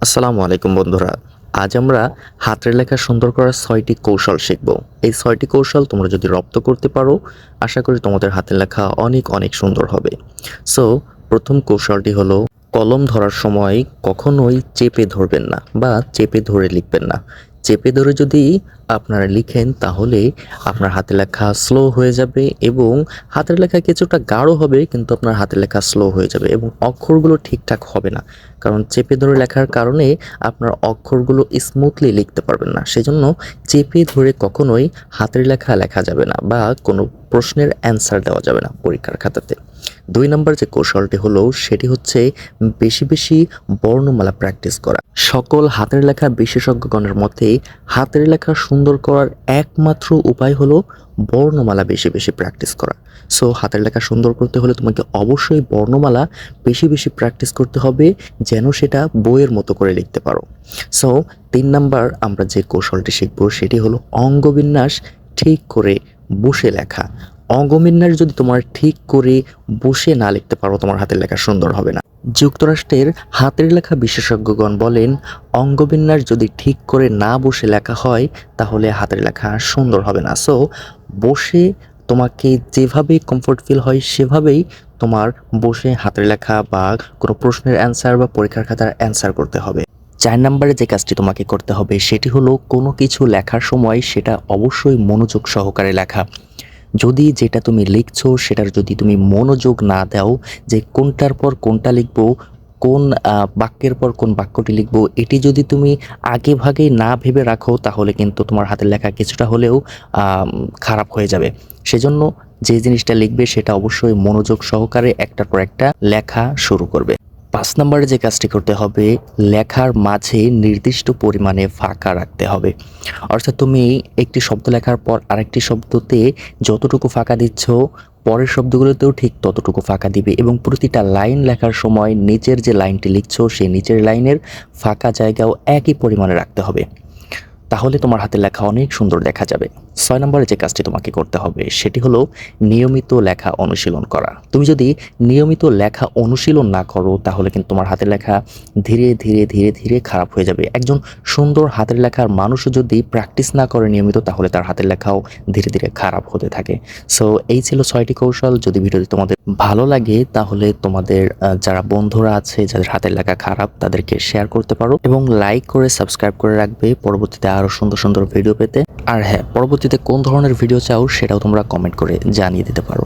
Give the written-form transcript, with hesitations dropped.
আসসালামু আলাইকুম বন্ধুরা। আজ আমরা হাতের লেখা সুন্দর করার ৬টি কৌশল শিখব। এই ৬টি কৌশল তোমরা যদি রপ্ত করতে পারো, আশা করি তোমাদের হাতের লেখা অনেক অনেক সুন্দর হবে। সো প্রথম কৌশলটি হলো, কলম ধরার সময় কখনোই চেপে ধরবেন না বা চেপে ধরে লিখবেন না। চেপে ধরে যদি আপনারা লিখেন তাহলে আপনার হাতের লেখা স্লো হয়ে যাবে এবং হাতের লেখা কিছুটা গাঢ় হবে, কিন্তু আপনার হাতের লেখা স্লো হয়ে যাবে এবং অক্ষরগুলো ঠিকঠাক হবে না। কারণ চেপে ধরে লেখার কারণে আপনার অক্ষরগুলো স্মুথলি লিখতে পারবেন না। সেজন্য চেপে ধরে কখনোই হাতের লেখা লেখা যাবে না বা কোনো প্রশ্নের অ্যান্সার দেওয়া যাবে না পরীক্ষার খাতাতে। ২ নম্বর যে কৌশলটি হলো সেটি হচ্ছে বেশি বেশি বর্ণমালা প্র্যাকটিস করা। সকল হাতের লেখা বিশেষজ্ঞগণের মতে হাতের লেখা সুন্দর করার একমাত্র উপায় হলো বর্ণমালা বেশি বেশি প্র্যাকটিস করা। সো হাতের লেখা সুন্দর করতে হলে তোমাকে অবশ্যই বর্ণমালা বেশি বেশি প্র্যাকটিস করতে হবে, যেন সেটা বইয়ের মতো করে লিখতে পারো। সো ৩ নাম্বার আমরা যে কৌশলটি শিখব সেটি হলো অঙ্গবিন্যাস ঠিক করে বসে লেখা। অঙ্গবিন্যাস যদি তোমার ঠিক করে বসে না লিখতে পারো, তোমার হাতের লেখা সুন্দর হবে না। যুক্তরাষ্ট্রের হাতের লেখা বিশেষজ্ঞগণ বলেন, অঙ্গবিন্যাস যদি ঠিক করে না বসে লেখা হয় তাহলে হাতের লেখা সুন্দর হবে না। সো বসে তোমাকে যেভাবে কমফোর্ট ফিল হয় সেভাবেই তোমার বসে হাতের লেখা বা কোনো প্রশ্নের অ্যান্সার বা পরীক্ষার খাতার অ্যান্সার করতে হবে। ৪ নম্বরে যে কাজটি তোমাকে করতে হবে সেটি হলো, কোনো কিছু লেখার সময় সেটা অবশ্যই মনোযোগ সহকারে লেখা। যদি যেটা তুমি লিখছো সেটার যদি তুমি মনোযোগ না দাও, যে কোনটার পর কোনটা লিখবো, কোন বাক্যের পর কোন বাক্যটি লিখবো, এটি যদি তুমি আগে ভাগে না ভেবে রাখো তাহলে কিন্তু তোমার হাতের লেখা কিছুটা হলেও খারাপ হয়ে যাবে। সেজন্য যে জিনিসটা লিখবে সেটা অবশ্যই মনোযোগ সহকারে একটার পর একটা লেখা শুরু করবে। ৫ নম্বরে যে কাজটি করতে হবে, লেখার মাঝে নির্দিষ্ট পরিমাণে ফাঁকা রাখতে হবে। অর্থাৎ তুমি একটি শব্দ লেখার পর আরেকটি শব্দতে যতটুকু ফাঁকা দিচ্ছ, পরের শব্দগুলোতেও ঠিক ততটুকু ফাঁকা দিবে এবং প্রতিটা লাইন লেখার সময় নিচের যে লাইনটি লিখছো সেই নিচের লাইনের ফাঁকা জায়গাও একই পরিমাণে রাখতে হবে। তাহলে তোমার হাতের লেখা অনেক সুন্দর দেখা যাবে। ৬ নম্বরে যে কাজটি তোমাকে করতে হবে সেটি হলো নিয়মিত লেখা অনুশীলন করা। তুমি যদি নিয়মিত লেখা অনুশীলন না করো তাহলে কিন্তু তোমার হাতের লেখা ধীরে ধীরে ধীরে ধীরে খারাপ হয়ে যাবে। একজন সুন্দর হাতের লেখার মানুষও যদি প্র্যাকটিস না করে নিয়মিত, তাহলে তার হাতের লেখাও ধীরে ধীরে খারাপ হতে থাকে। সো এই ছিল ৬টি কৌশল। যদি ভিডিওটি তোমাদের ভালো লাগে তাহলে তোমাদের যারা বন্ধুরা আছে যাদের হাতের লেখা খারাপ তাদেরকে শেয়ার করতে পারো এবং লাইক করে সাবস্ক্রাইব করে রাখবে পরবর্তীতে আরও সুন্দর সুন্দর ভিডিও পেতে। আর হ্যাঁ, পরবর্তীতে কোন ধরনের ভিডিও চাও সেটাও তোমরা কমেন্ট করে জানিয়ে দিতে পারো।